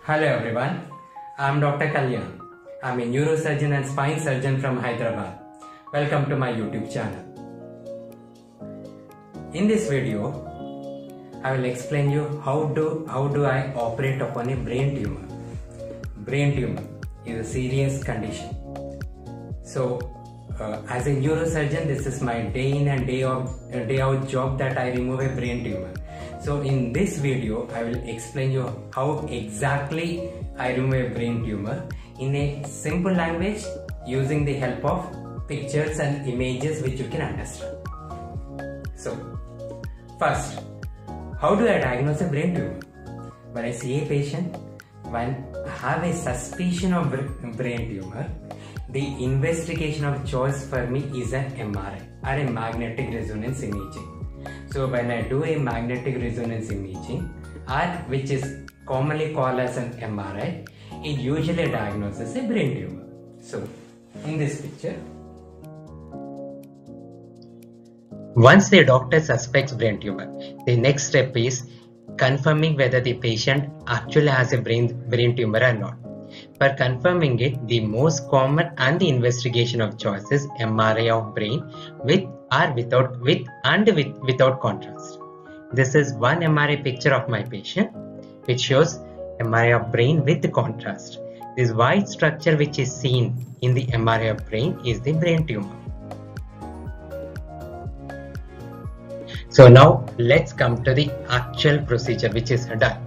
Hello everyone, I am Dr. Kalyan. I am a neurosurgeon and spine surgeon from Hyderabad. Welcome to my YouTube channel. In this video, I will explain you how do I operate upon a brain tumor. Brain tumor is a serious condition. So, as a neurosurgeon, this is my day in and day out job that I remove a brain tumor. So in this video, I will explain you how exactly I remove a brain tumor in a simple language using the help of pictures and images which you can understand. So first, how do I diagnose a brain tumor? When I see a patient, when I have a suspicion of brain tumor, the investigation of choice for me is an MRI or a magnetic resonance imaging. So when I do a magnetic resonance imaging, or which is commonly called as an MRI, it usually diagnoses a brain tumor. So in this picture, once the doctor suspects brain tumor, the next step is confirming whether the patient actually has a brain tumor or not. For confirming it, the most common and the investigation of choice is MRI of brain with without contrast. This is one MRI picture of my patient which shows MRI of brain with contrast. This white structure which is seen in the MRI of brain is the brain tumor. So now let's come to the actual procedure which is done.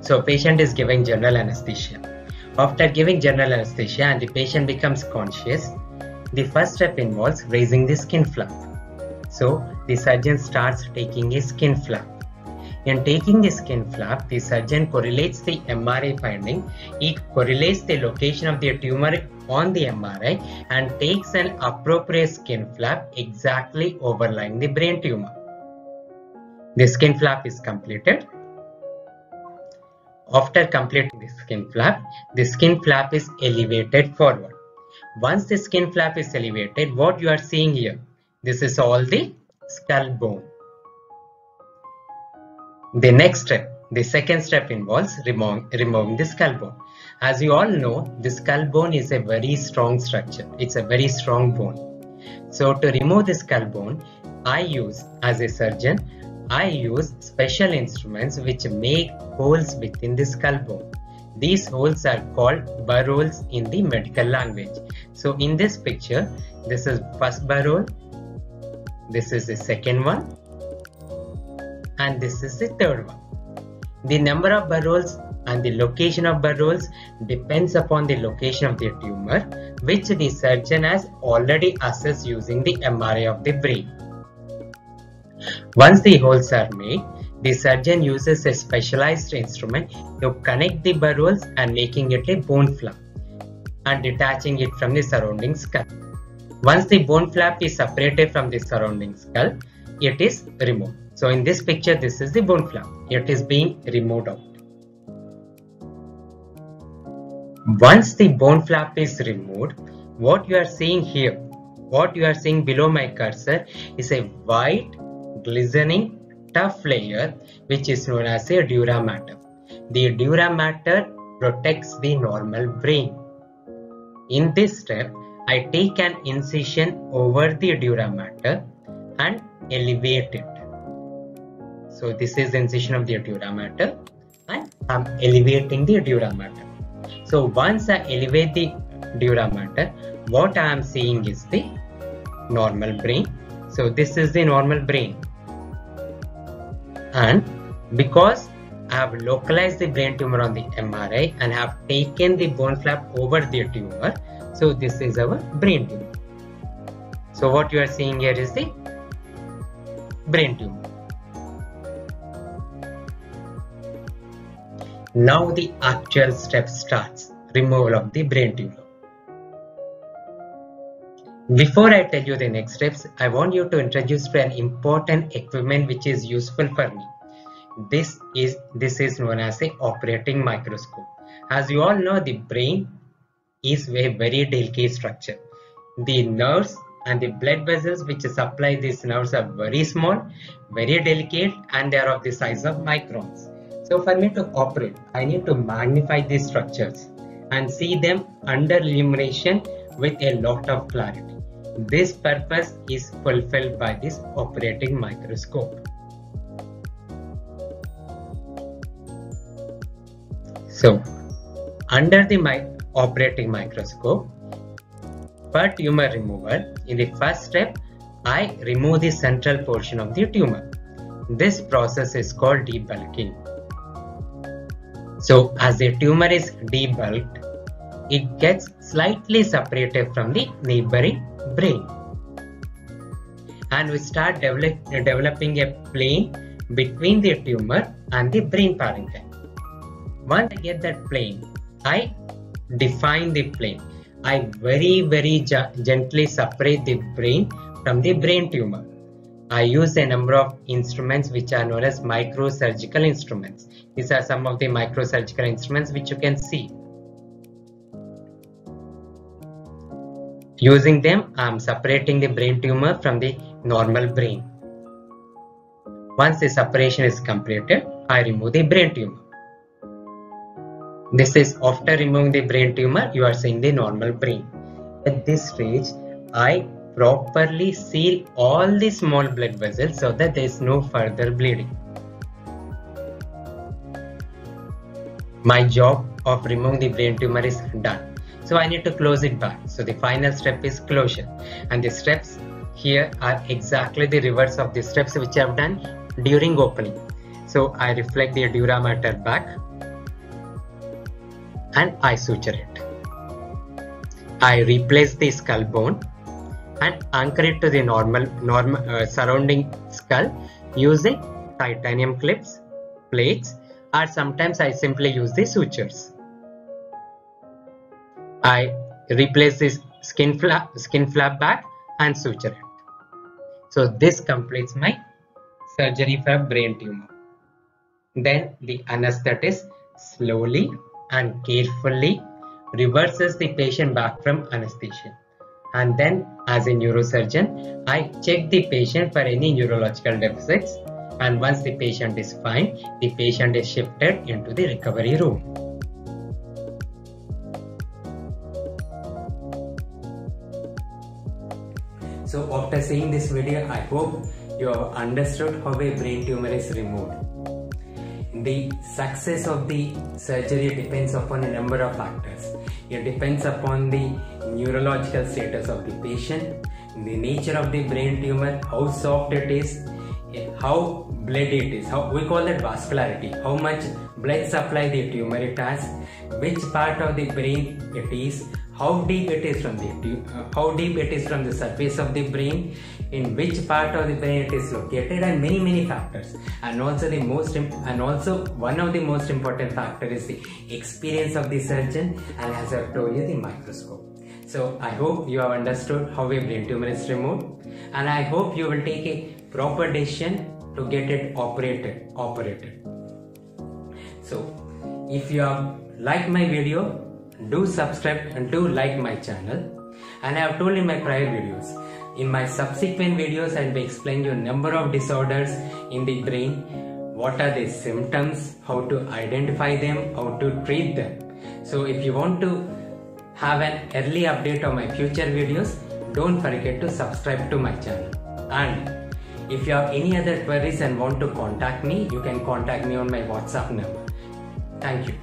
So patient is given general anesthesia. After giving general anesthesia and the patient becomes conscious, the first step involves raising the skin flap. So the surgeon starts taking a skin flap. In taking the skin flap, the surgeon correlates the MRI finding. It correlates the location of the tumor on the MRI and takes an appropriate skin flap exactly overlying the brain tumor. The skin flap is completed. After completing the skin flap is elevated forward. Once the skin flap is elevated, what you are seeing here, this is all the skull bone. The next step, the second step involves removing the skull bone. As you all know, the skull bone is a very strong structure. It's a very strong bone. So to remove the skull bone, as a surgeon, I use special instruments which make holes within the skull bone. These holes are called burr holes in the medical language. So in this picture, this is first burr hole, this is the second one, and this is the third one. The number of burr holes and the location of burr holes depends upon the location of the tumor, which the surgeon has already assessed using the MRI of the brain. Once the holes are made, the surgeon uses a specialized instrument to connect the burr holes and making it a bone flap and detaching it from the surrounding skull. Once the bone flap is separated from the surrounding skull, it is removed. So in this picture, this is the bone flap. It is being removed out. Once the bone flap is removed, what you are seeing here, what you are seeing below my cursor is a white, glistening, tough layer which is known as a dura mater. The dura mater protects the normal brain. In this step, I take an incision over the dura mater and elevate it. So this is the incision of the dura mater and I am elevating the dura mater. So once I elevate the dura mater, what I am seeing is the normal brain. So this is the normal brain. And because I have localized the brain tumor on the MRI and have taken the bone flap over the tumor, so this is our brain tumor. So what you are seeing here is the brain tumor. Now the actual step starts, removal of the brain tumor. Before I tell you the next steps, I want you to introduce to an important equipment which is useful for me. This is known as a operating microscope. As you all know, the brain is a very delicate structure. The nerves and the blood vessels which supply these nerves are very small, very delicate, and they are of the size of microns. So for me to operate, I need to magnify these structures and see them under illumination with a lot of clarity. This purpose is fulfilled by this operating microscope. So under the operating microscope, for tumor removal, in the first step, I remove the central portion of the tumor. This process is called debulking. So as the tumor is debulked, it gets slightly separated from the neighboring brain. And we start developing a plane between the tumor and the brain parenchyma. Once I get that plane, I define the plane. I very gently separate the brain from the brain tumor. I use a number of instruments which are known as microsurgical instruments. These are some of the microsurgical instruments which you can see. Using them, I am separating the brain tumor from the normal brain. Once the separation is completed, I remove the brain tumor. This is after removing the brain tumor, you are seeing the normal brain. At this stage, I properly seal all the small blood vessels so that there is no further bleeding. My job of removing the brain tumor is done. So I need to close it back. So the final step is closure. And the steps here are exactly the reverse of the steps which I have done during opening. So I reflect the dura mater back and I suture it. I replace the skull bone and anchor it to the normal surrounding skull using titanium clips, plates, or sometimes I simply use the sutures. I replace this skin flap back and suture it. So this completes my surgery for brain tumor. Then the anesthetist slowly and carefully reverses the patient back from anesthesia. And then as a neurosurgeon, I check the patient for any neurological deficits, and once the patient is fine, the patient is shifted into the recovery room. So after seeing this video, I hope you have understood how a brain tumor is removed. The success of the surgery depends upon a number of factors. It depends upon the neurological status of the patient, the nature of the brain tumor, how soft it is, how bloody it is, how we call that vascularity, how much blood supply the tumor it has, which part of the brain it is, how deep it is from the surface of the brain, in which part of the brain it is located, and many factors. And also one of the most important factor is the experience of the surgeon, and as I have told you, the microscope. So I hope you have understood how a brain tumor is removed, and I hope you will take a proper decision to get it operated. So if you have liked my video, do subscribe and do like my channel. And I have told in my prior videos, in my subsequent videos I will be explaining you a number of disorders in the brain, what are the symptoms, how to identify them, how to treat them. So if you want to have an early update of my future videos, don't forget to subscribe to my channel. And if you have any other queries and want to contact me, you can contact me on my WhatsApp number. Thank you.